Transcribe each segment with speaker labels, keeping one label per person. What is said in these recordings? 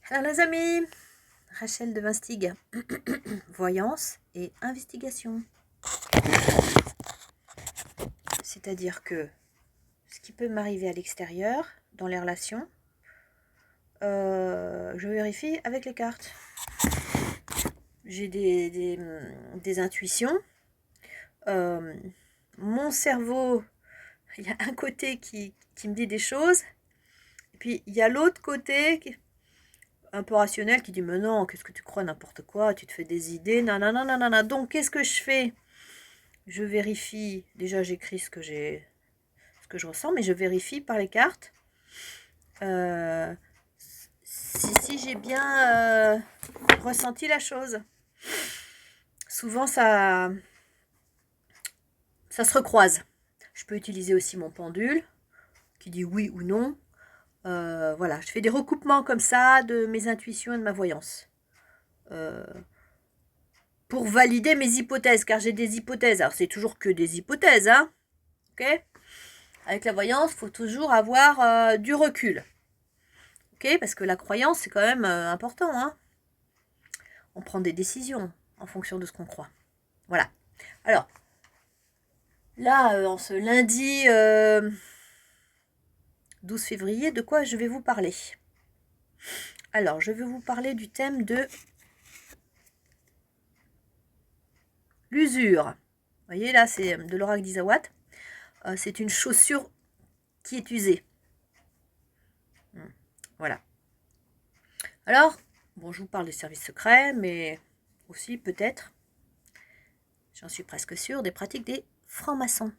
Speaker 1: Alors les amis, Rachel de Vinstig, voyance et investigation. C'est-à-dire que ce qui peut m'arriver à l'extérieur, dans les relations, je vérifie avec les cartes. J'ai des intuitions. Mon cerveau, il y a un côté qui me dit des choses, et puis il y a l'autre côté un peu rationnel qui dit mais non, qu'est-ce que tu crois, n'importe quoi, tu te fais des idées, nanana, nanana. Donc qu'est-ce que je fais? Je vérifie, déjà j'écris ce que je ressens, mais je vérifie par les cartes si j'ai bien ressenti la chose. Souvent ça se recroise. Je peux utiliser aussi mon pendule qui dit oui ou non. Voilà, je fais des recoupements comme ça de mes intuitions et de ma voyance. Pour valider mes hypothèses, car j'ai des hypothèses. Alors c'est toujours que des hypothèses, hein. Ok ? Avec la voyance, il faut toujours avoir du recul. Ok ? Parce que la croyance, c'est quand même important, hein. On prend des décisions en fonction de ce qu'on croit. Voilà. Alors, là, en ce lundi 12 février, de quoi je vais vous parler? Alors, je vais vous parler du thème de l'usure. Vous voyez, là, c'est de l'oracle d'Isawat. C'est une chaussure qui est usée. Voilà. Alors, bon, je vous parle des services secrets, mais aussi, peut-être, j'en suis presque sûre, des pratiques des francs-maçons.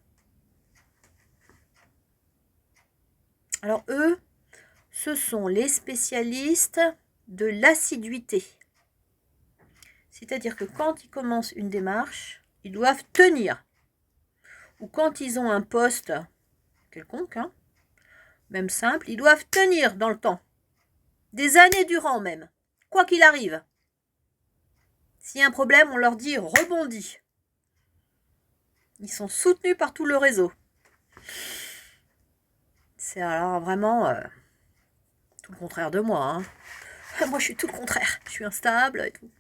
Speaker 1: Alors, eux, ce sont les spécialistes de l'assiduité. C'est-à-dire que quand ils commencent une démarche, ils doivent tenir. Ou quand ils ont un poste quelconque, hein, même simple, ils doivent tenir dans le temps. Des années durant même, quoi qu'il arrive. S'il y a un problème, on leur dit rebondis. Ils sont soutenus par tout le réseau. C'est alors vraiment tout le contraire de moi. Hein. Moi, je suis tout le contraire. Je suis instable et tout.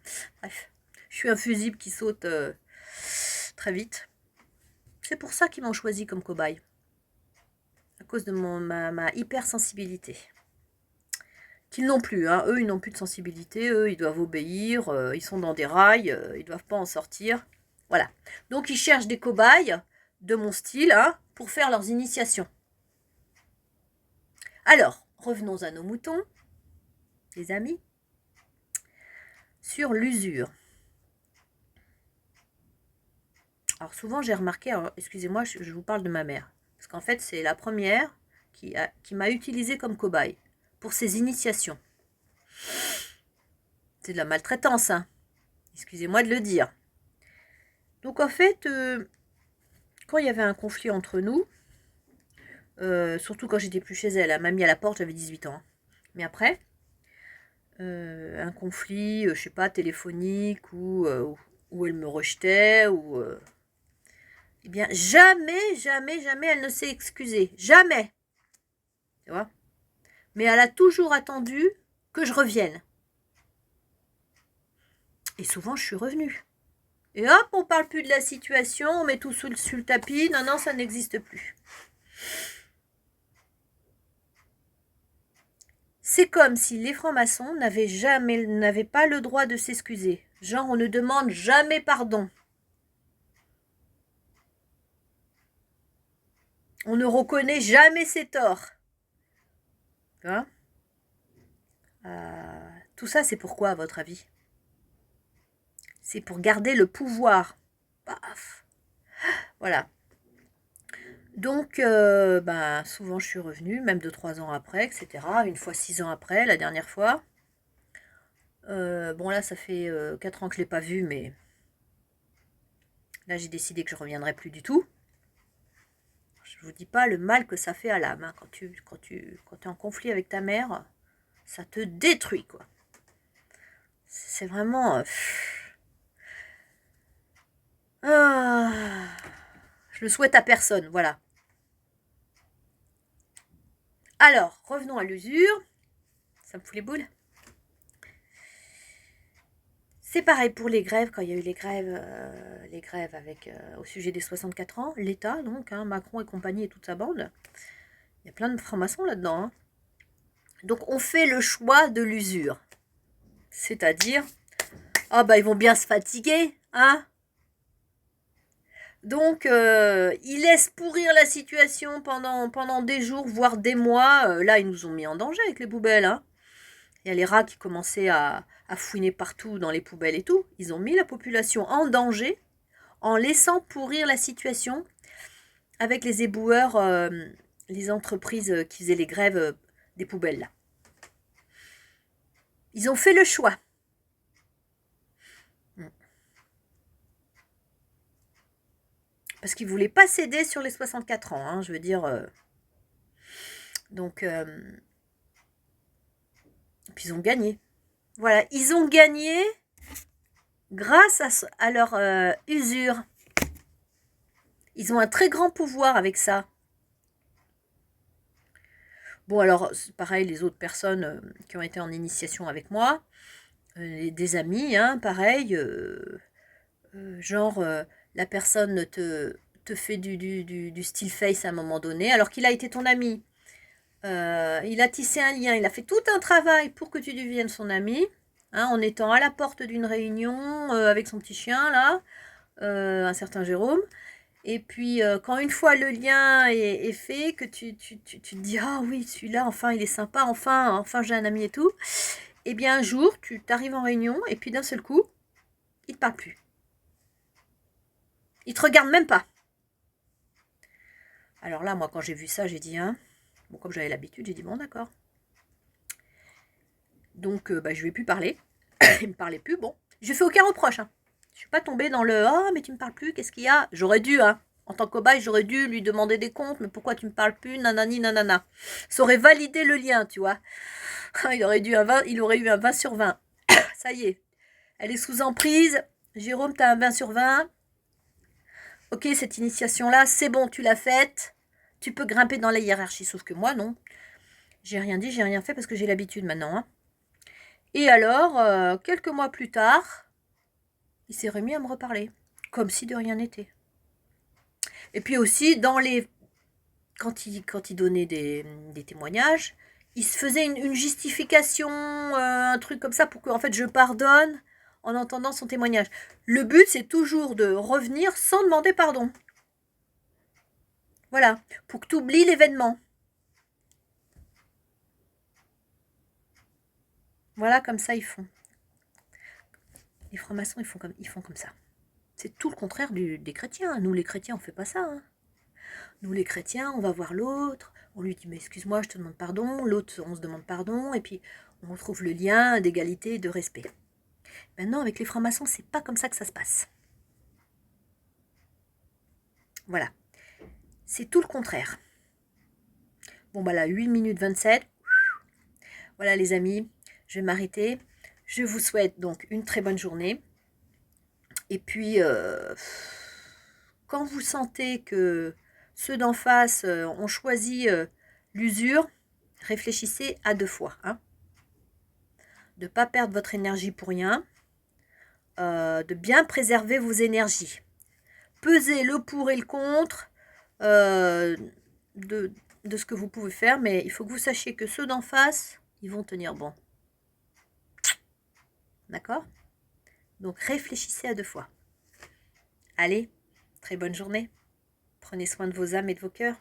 Speaker 1: Bref, je suis un fusible qui saute très vite. C'est pour ça qu'ils m'ont choisi comme cobaye. À cause de ma hypersensibilité. Qu'ils n'ont plus. Hein. Eux, ils n'ont plus de sensibilité. Eux, ils doivent obéir. Ils sont dans des rails. Ils ne doivent pas en sortir. Voilà. Donc, ils cherchent des cobayes de mon style hein, pour faire leurs initiations. Alors, revenons à nos moutons, les amis, sur l'usure. Alors souvent j'ai remarqué, excusez-moi, je vous parle de ma mère, parce qu'en fait c'est la première qui m'a utilisée comme cobaye pour ses initiations. C'est de la maltraitance, hein. Excusez-moi de le dire. Donc en fait, quand il y avait un conflit entre nous, surtout quand j'étais plus chez elle, elle m'a mis à la porte, j'avais 18 ans. Hein. Mais après, un conflit, je sais pas, téléphonique, ou où elle me rejetait, ou... eh bien, jamais, jamais, jamais elle ne s'est excusée. Jamais. Tu vois ? Mais elle a toujours attendu que je revienne. Et souvent, je suis revenue. Et hop, on parle plus de la situation, on met tout sous le tapis. Non, non, ça n'existe plus. C'est comme si les francs-maçons n'avaient pas le droit de s'excuser. Genre, on ne demande jamais pardon. On ne reconnaît jamais ses torts. Tu vois ? Tout ça, c'est pourquoi, à votre avis ? C'est pour garder le pouvoir. Paf. Voilà. Donc, souvent je suis revenue, même 2-3 ans après, etc. Une fois 6 ans après, la dernière fois. Bon là, ça fait 4 ans que je ne l'ai pas vue, mais là j'ai décidé que je ne reviendrai plus du tout. Je ne vous dis pas le mal que ça fait à l'âme. Hein. Quand tu es en conflit avec ta mère, ça te détruit, quoi. C'est vraiment... je le souhaite à personne, voilà. Alors, revenons à l'usure. Ça me fout les boules. C'est pareil pour les grèves, quand il y a eu les grèves avec, au sujet des 64 ans, l'État, donc, hein, Macron et compagnie et toute sa bande, il y a plein de francs-maçons là-dedans. Hein. Donc on fait le choix de l'usure. C'est-à-dire, ah bah ils vont bien se fatiguer, hein. Donc ils laissent pourrir la situation pendant des jours, voire des mois. Là, ils nous ont mis en danger avec les poubelles, hein. Il y a les rats qui commençaient à fouiner partout dans les poubelles et tout. Ils ont mis la population en danger en laissant pourrir la situation avec les éboueurs, les entreprises qui faisaient les grèves des poubelles là. Ils ont fait le choix. Parce qu'ils ne voulaient pas céder sur les 64 ans, hein, je veux dire. Donc, puis ils ont gagné. Voilà, ils ont gagné grâce à leur usure. Ils ont un très grand pouvoir avec ça. Bon, alors, pareil, les autres personnes qui ont été en initiation avec moi, des amis, hein, pareil, genre, la personne te fait du still face à un moment donné, alors qu'il a été ton ami. Il a tissé un lien, il a fait tout un travail pour que tu deviennes son ami, hein, en étant à la porte d'une réunion avec son petit chien, là, un certain Jérôme. Et puis, quand une fois le lien est fait, que tu te dis « Ah oui, celui-là, enfin, il est sympa, enfin j'ai un ami et tout », eh bien, un jour, tu t'arrives en réunion, et puis d'un seul coup, il ne te parle plus. Il ne te regarde même pas. Alors là, moi, quand j'ai vu ça, j'ai dit « Hein ?» Bon, comme j'avais l'habitude, j'ai dit « Bon, d'accord. » Donc, je ne vais plus parler. Il ne me parlait plus, bon. Je ne fais aucun reproche, hein. Je ne suis pas tombée dans le « Ah, mais tu ne me parles plus, qu'est-ce qu'il y a ?» J'aurais dû, hein. En tant que cobaye, j'aurais dû lui demander des comptes, mais pourquoi tu me parles plus, nanani, nanana. Ça aurait validé le lien, tu vois. Il aurait eu un 20 sur 20. Ça y est, elle est sous emprise. Jérôme, t'as un 20 sur 20. Ok, cette initiation-là, c'est bon, tu l'as faite. Tu peux grimper dans la hiérarchie, sauf que moi, non. J'ai rien dit, j'ai rien fait parce que j'ai l'habitude maintenant. Hein. Et alors, quelques mois plus tard, il s'est remis à me reparler, comme si de rien n'était. Et puis aussi, quand il donnait des témoignages, il se faisait une justification, un truc comme ça, pour que en fait, je pardonne en entendant son témoignage. Le but, c'est toujours de revenir sans demander pardon. Voilà, pour que tu oublies l'événement. Voilà, comme ça, ils font. Les francs-maçons, ils font comme ça. C'est tout le contraire des chrétiens. Nous, les chrétiens, on fait pas ça. Hein. Nous, les chrétiens, on va voir l'autre, on lui dit « mais excuse-moi, je te demande pardon », l'autre, on se demande pardon, et puis on retrouve le lien d'égalité et de respect. Maintenant, avec les francs-maçons, c'est pas comme ça que ça se passe. Voilà. C'est tout le contraire. Bon, bah là, 8 minutes 27. Voilà, les amis, je vais m'arrêter. Je vous souhaite donc une très bonne journée. Et puis, quand vous sentez que ceux d'en face ont choisi l'usure, réfléchissez à 2 fois. Hein. De ne pas perdre votre énergie pour rien. De bien préserver vos énergies. Pesez le pour et le contre de ce que vous pouvez faire, mais il faut que vous sachiez que ceux d'en face, ils vont tenir bon. D'accord? Donc réfléchissez à 2 fois. Allez, très bonne journée. Prenez soin de vos âmes et de vos cœurs.